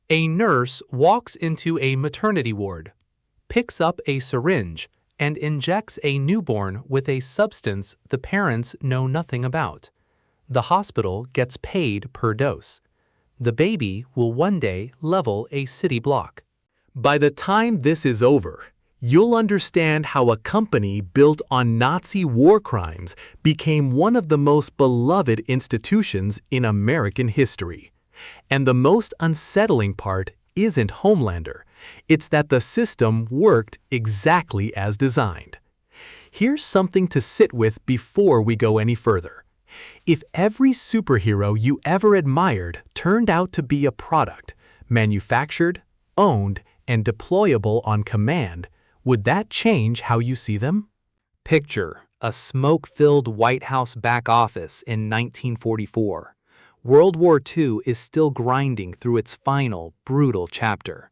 A nurse walks into a maternity ward, picks up a syringe, and injects a newborn with a substance the parents know nothing about. The hospital gets paid per dose. The baby will one day level a city block. By the time this is over, you'll understand how a company built on Nazi war crimes became one of the most beloved institutions in American history. And the most unsettling part isn't Homelander. It's that the system worked exactly as designed. Here's something to sit with before we go any further. If every superhero you ever admired turned out to be a product, manufactured, owned, and deployable on command, would that change how you see them? Picture a smoke-filled White House back office in 1944. World War II is still grinding through its final, brutal chapter.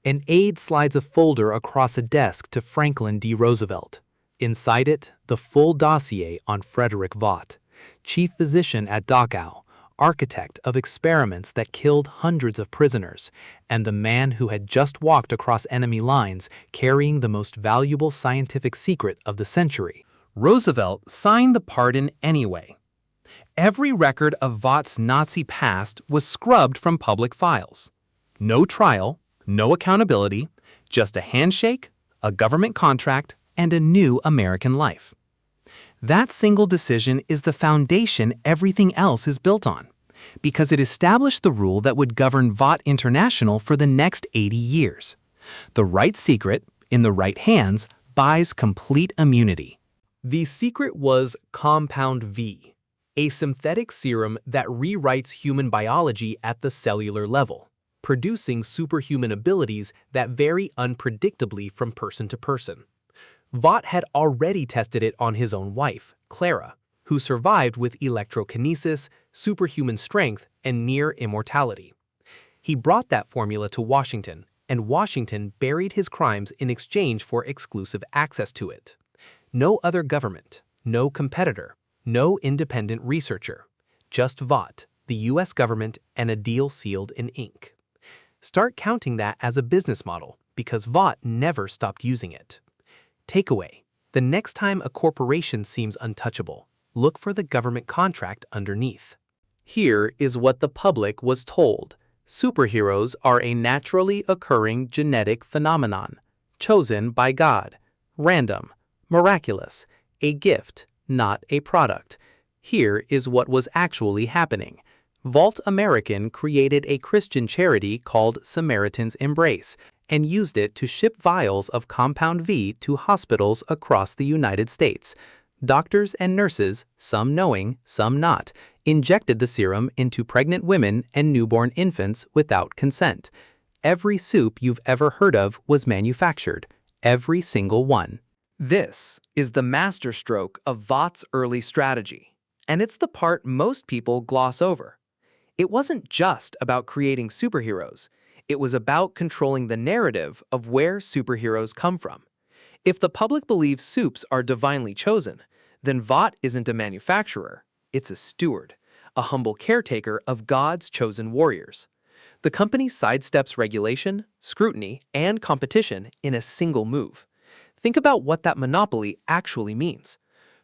An aide slides a folder across a desk to Franklin D. Roosevelt. Inside it, the full dossier on Frederick Vought, chief physician at Dachau, architect of experiments that killed hundreds of prisoners, and the man who had just walked across enemy lines carrying the most valuable scientific secret of the century. Roosevelt signed the pardon anyway. Every record of Vaught's Nazi past was scrubbed from public files. No trial, no accountability, just a handshake, a government contract, and a new American life. That single decision is the foundation everything else is built on, because it established the rule that would govern Vought International for the next 80 years. The right secret, in the right hands, buys complete immunity. The secret was Compound V, a synthetic serum that rewrites human biology at the cellular level, producing superhuman abilities that vary unpredictably from person to person. Vought had already tested it on his own wife, Clara, who survived with electrokinesis, superhuman strength, and near immortality. He brought that formula to Washington, and Washington buried his crimes in exchange for exclusive access to it. No other government, no competitor, no independent researcher, just Vought, the US government, and a deal sealed in ink. Start counting that as a business model, because Vought never stopped using it. Takeaway: the next time a corporation seems untouchable, look for the government contract underneath. Here is what the public was told. Superheroes are a naturally occurring genetic phenomenon, chosen by God, random, miraculous, a gift, not a product. Here is what was actually happening. Vought American created a Christian charity called Samaritan's Embrace and used it to ship vials of Compound V to hospitals across the United States. Doctors and nurses, some knowing, some not, injected the serum into pregnant women and newborn infants without consent. Every soup you've ever heard of was manufactured, every single one. This is the masterstroke of Vaught's early strategy, and it's the part most people gloss over. It wasn't just about creating superheroes. It was about controlling the narrative of where superheroes come from. If the public believes soups are divinely chosen, then Vought isn't a manufacturer, it's a steward, a humble caretaker of God's chosen warriors. The company sidesteps regulation, scrutiny, and competition in a single move. Think about what that monopoly actually means.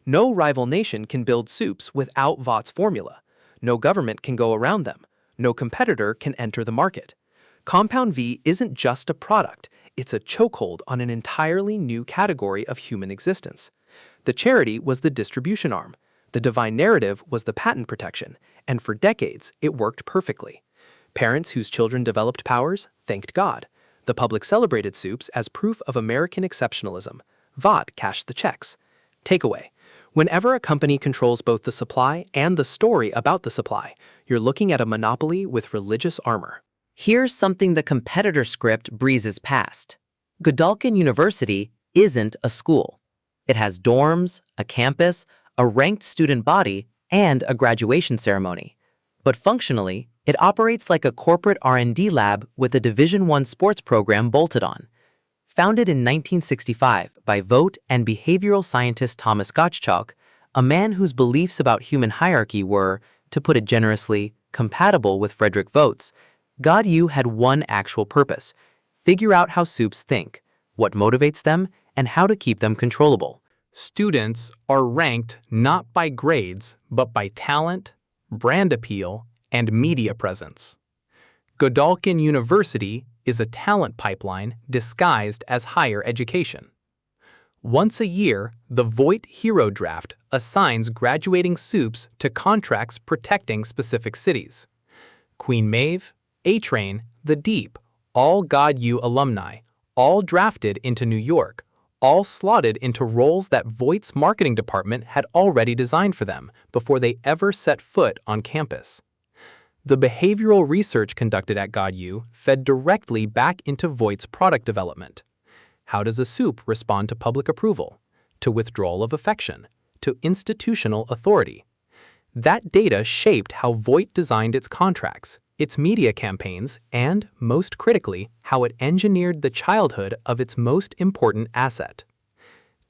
No rival nation can build soups without Vaught's formula. No government can go around them. No competitor can enter the market. Compound V isn't just a product, it's a chokehold on an entirely new category of human existence. The charity was the distribution arm, the divine narrative was the patent protection, and for decades it worked perfectly. Parents whose children developed powers thanked God. The public celebrated soups as proof of American exceptionalism. Vought cashed the checks. Takeaway: whenever a company controls both the supply and the story about the supply, you're looking at a monopoly with religious armor. Here's something the competitor script breezes past. Godalkin University isn't a school. It has dorms, a campus, a ranked student body, and a graduation ceremony. But functionally, it operates like a corporate R&D lab with a Division I sports program bolted on. Founded in 1965 by Vought and behavioral scientist Thomas Gottschalk, a man whose beliefs about human hierarchy were, to put it generously, compatible with Frederick Vaught's, God U had one actual purpose: figure out how soups think, what motivates them, and how to keep them controllable. Students are ranked not by grades, but by talent, brand appeal, and media presence. Godolphin University is a talent pipeline disguised as higher education. Once a year, the Vought Hero Draft assigns graduating soups to contracts protecting specific cities. Queen Maeve, A-Train, The Deep, all God U alumni, all drafted into New York, all slotted into roles that Vought's marketing department had already designed for them before they ever set foot on campus. The behavioral research conducted at God U fed directly back into Vought's product development. How does a soup respond to public approval, to withdrawal of affection, to institutional authority? That data shaped how Vought designed its contracts, its media campaigns, and, most critically, how it engineered the childhood of its most important asset.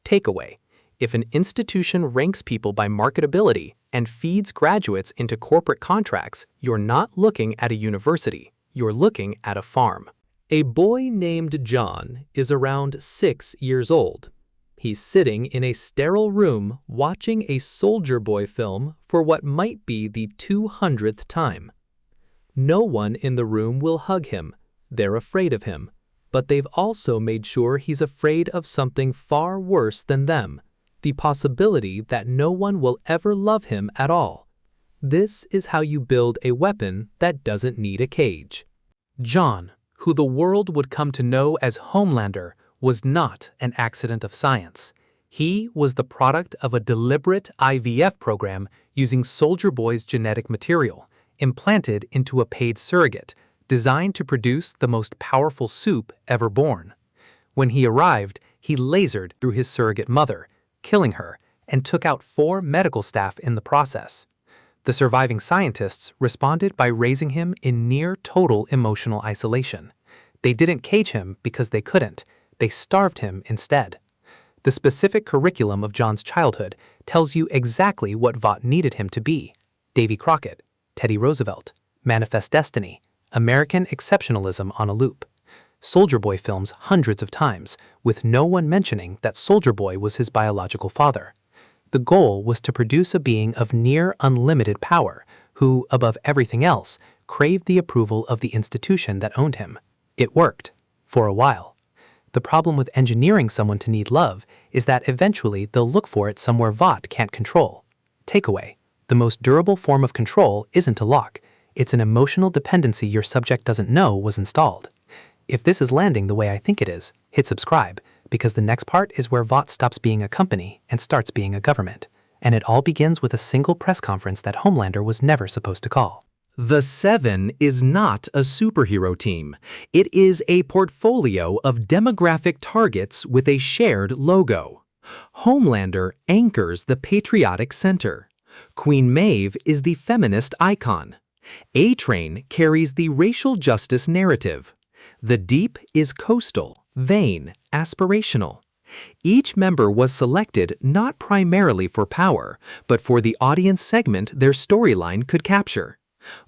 Takeaway: if an institution ranks people by marketability and feeds graduates into corporate contracts, you're not looking at a university, you're looking at a farm. A boy named John is around 6 years old. He's sitting in a sterile room watching a Soldier Boy film for what might be the 200th time. No one in the room will hug him. They're afraid of him. But they've also made sure he's afraid of something far worse than them: the possibility that no one will ever love him at all. This is how you build a weapon that doesn't need a cage. John, who the world would come to know as Homelander, was not an accident of science. He was the product of a deliberate IVF program using Soldier Boy's genetic material, implanted into a paid surrogate, designed to produce the most powerful soup ever born. When he arrived, he lasered through his surrogate mother, killing her, and took out 4 medical staff in the process. The surviving scientists responded by raising him in near-total emotional isolation. They didn't cage him because they couldn't. They starved him instead. The specific curriculum of John's childhood tells you exactly what Vought needed him to be: Davy Crockett, Teddy Roosevelt, Manifest Destiny, American exceptionalism on a loop. Soldier Boy films hundreds of times, with no one mentioning that Soldier Boy was his biological father. The goal was to produce a being of near unlimited power who, above everything else, craved the approval of the institution that owned him. It worked, for a while. The problem with engineering someone to need love is that eventually they'll look for it somewhere Vought can't control. Takeaway: the most durable form of control isn't a lock. It's an emotional dependency your subject doesn't know was installed. If this is landing the way I think it is, hit subscribe, because the next part is where Vought stops being a company and starts being a government. And it all begins with a single press conference that Homelander was never supposed to call. The Seven is not a superhero team. It is a portfolio of demographic targets with a shared logo. Homelander anchors the patriotic center. Queen Maeve is the feminist icon. A-Train carries the racial justice narrative. The Deep is coastal, vain, aspirational. Each member was selected not primarily for power, but for the audience segment their storyline could capture.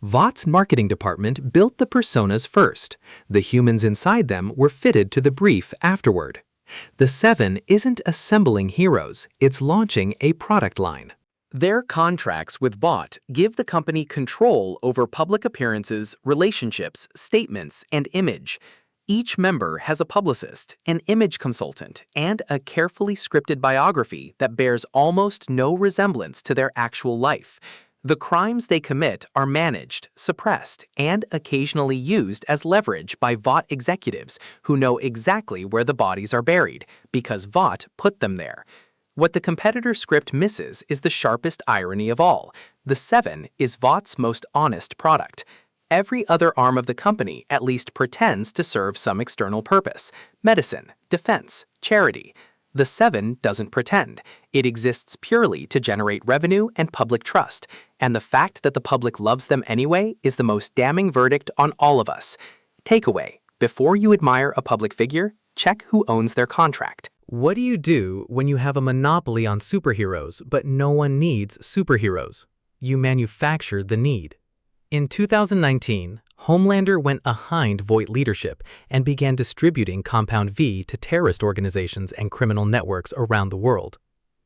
Vought's marketing department built the personas first. The humans inside them were fitted to the brief afterward. The Seven isn't assembling heroes, it's launching a product line. Their contracts with Vought give the company control over public appearances, relationships, statements, and image. Each member has a publicist, an image consultant, and a carefully scripted biography that bears almost no resemblance to their actual life. The crimes they commit are managed, suppressed, and occasionally used as leverage by Vought executives who know exactly where the bodies are buried, because Vought put them there. What the competitor script misses is the sharpest irony of all. The Seven is Vought's most honest product. Every other arm of the company at least pretends to serve some external purpose: medicine, defense, charity. The Seven doesn't pretend. It exists purely to generate revenue and public trust, and the fact that the public loves them anyway is the most damning verdict on all of us. Takeaway: before you admire a public figure, check who owns their contract. What do you do when you have a monopoly on superheroes, but no one needs superheroes? You manufacture the need. In 2019, Homelander went behind Vought leadership and began distributing Compound V to terrorist organizations and criminal networks around the world,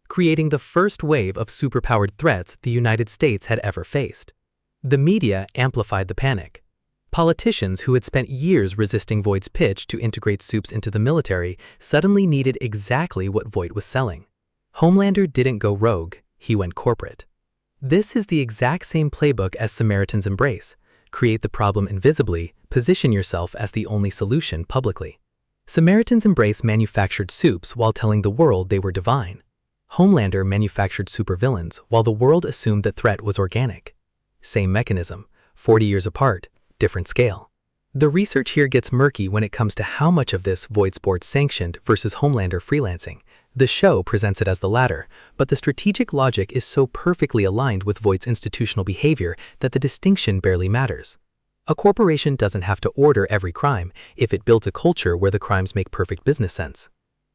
creating the first wave of superpowered threats the United States had ever faced. The media amplified the panic. Politicians who had spent years resisting Vought's pitch to integrate soups into the military suddenly needed exactly what Vought was selling. Homelander didn't go rogue, he went corporate. This is the exact same playbook as Samaritan's Embrace. Create the problem invisibly, position yourself as the only solution publicly. Samaritan's Embrace manufactured soups while telling the world they were divine. Homelander manufactured supervillains while the world assumed the threat was organic. Same mechanism, 40 years apart, different scale. The research here gets murky when it comes to how much of this Vought's board sanctioned versus Homelander freelancing. The show presents it as the latter, but the strategic logic is so perfectly aligned with Vought's institutional behavior that the distinction barely matters. A corporation doesn't have to order every crime if it builds a culture where the crimes make perfect business sense.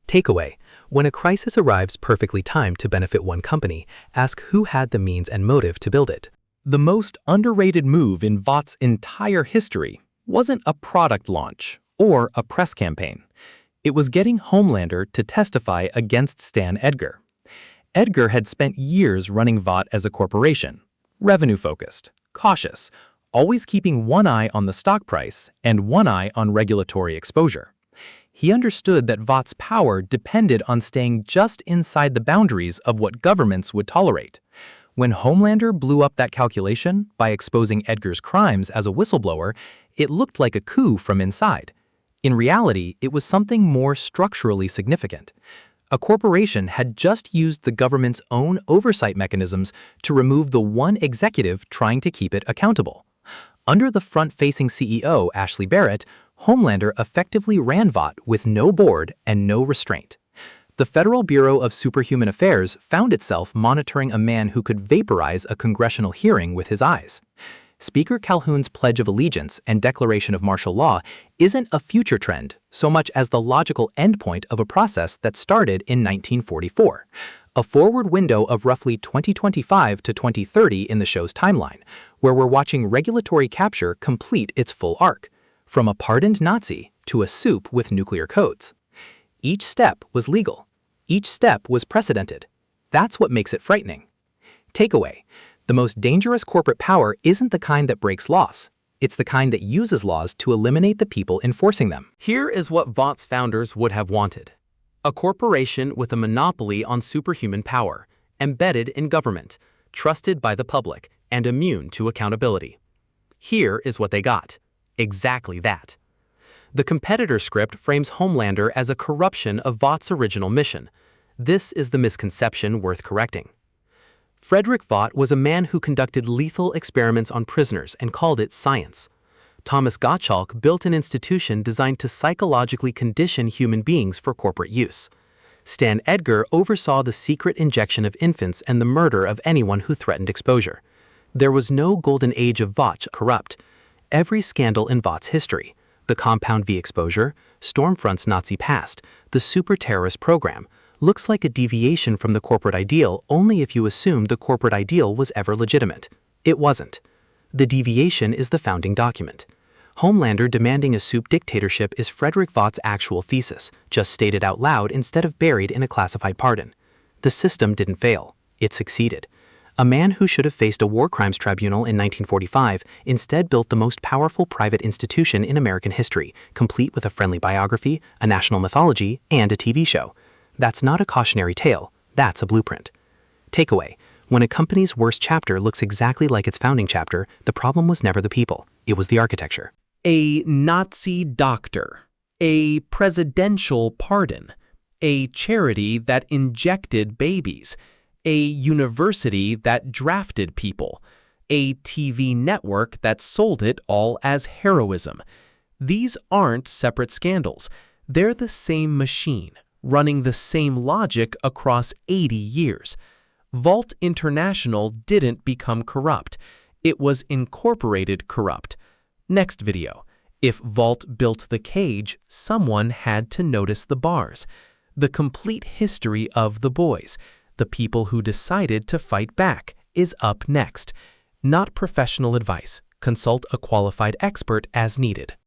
Takeaway: when a crisis arrives perfectly timed to benefit one company, ask who had the means and motive to build it. The most underrated move in Vought's entire history wasn't a product launch or a press campaign. It was getting Homelander to testify against Stan Edgar. Edgar had spent years running Vought as a corporation, revenue-focused, cautious, always keeping one eye on the stock price and one eye on regulatory exposure. He understood that Vought's power depended on staying just inside the boundaries of what governments would tolerate. When Homelander blew up that calculation by exposing Edgar's crimes as a whistleblower, it looked like a coup from inside. In reality, it was something more structurally significant. A corporation had just used the government's own oversight mechanisms to remove the one executive trying to keep it accountable. Under the front-facing CEO, Ashley Barrett, Homelander effectively ran Vought with no board and no restraint. The Federal Bureau of Superhuman Affairs found itself monitoring a man who could vaporize a congressional hearing with his eyes. Speaker Calhoun's Pledge of Allegiance and Declaration of Martial Law isn't a future trend so much as the logical endpoint of a process that started in 1944, a forward window of roughly 2025 to 2030 in the show's timeline, where we're watching regulatory capture complete its full arc, from a pardoned Nazi to a soup with nuclear codes. Each step was legal. Each step was precedented. That's what makes it frightening. Takeaway: the most dangerous corporate power isn't the kind that breaks laws. It's the kind that uses laws to eliminate the people enforcing them. Here is what Vought's founders would have wanted: a corporation with a monopoly on superhuman power, embedded in government, trusted by the public, and immune to accountability. Here is what they got: exactly that. The competitor script frames Homelander as a corruption of Vought's original mission. This is the misconception worth correcting. Frederick Vought was a man who conducted lethal experiments on prisoners and called it science. Thomas Gottschalk built an institution designed to psychologically condition human beings for corporate use. Stan Edgar oversaw the secret injection of infants and the murder of anyone who threatened exposure. There was no golden age of Vought corrupt. Every scandal in Vought's history, the Compound V exposure, Stormfront's Nazi past, the super terrorist program, looks like a deviation from the corporate ideal only if you assume the corporate ideal was ever legitimate. It wasn't. The deviation is the founding document. Homelander demanding a soup dictatorship is Frederick Vought's actual thesis, just stated out loud instead of buried in a classified pardon. The system didn't fail. It succeeded. A man who should have faced a war crimes tribunal in 1945 instead built the most powerful private institution in American history, complete with a friendly biography, a national mythology, and a TV show. That's not a cautionary tale, that's a blueprint. Takeaway: when a company's worst chapter looks exactly like its founding chapter, the problem was never the people, it was the architecture. A Nazi doctor, a presidential pardon, a charity that injected babies, a university that drafted people, a TV network that sold it all as heroism. These aren't separate scandals. They're the same machine, running the same logic across 80 years. Vought International didn't become corrupt. It was incorporated corrupt. Next video. If Vought built the cage, someone had to notice the bars. The complete history of the boys, the people who decided to fight back, is up next. Not professional advice, Consult a qualified expert as needed.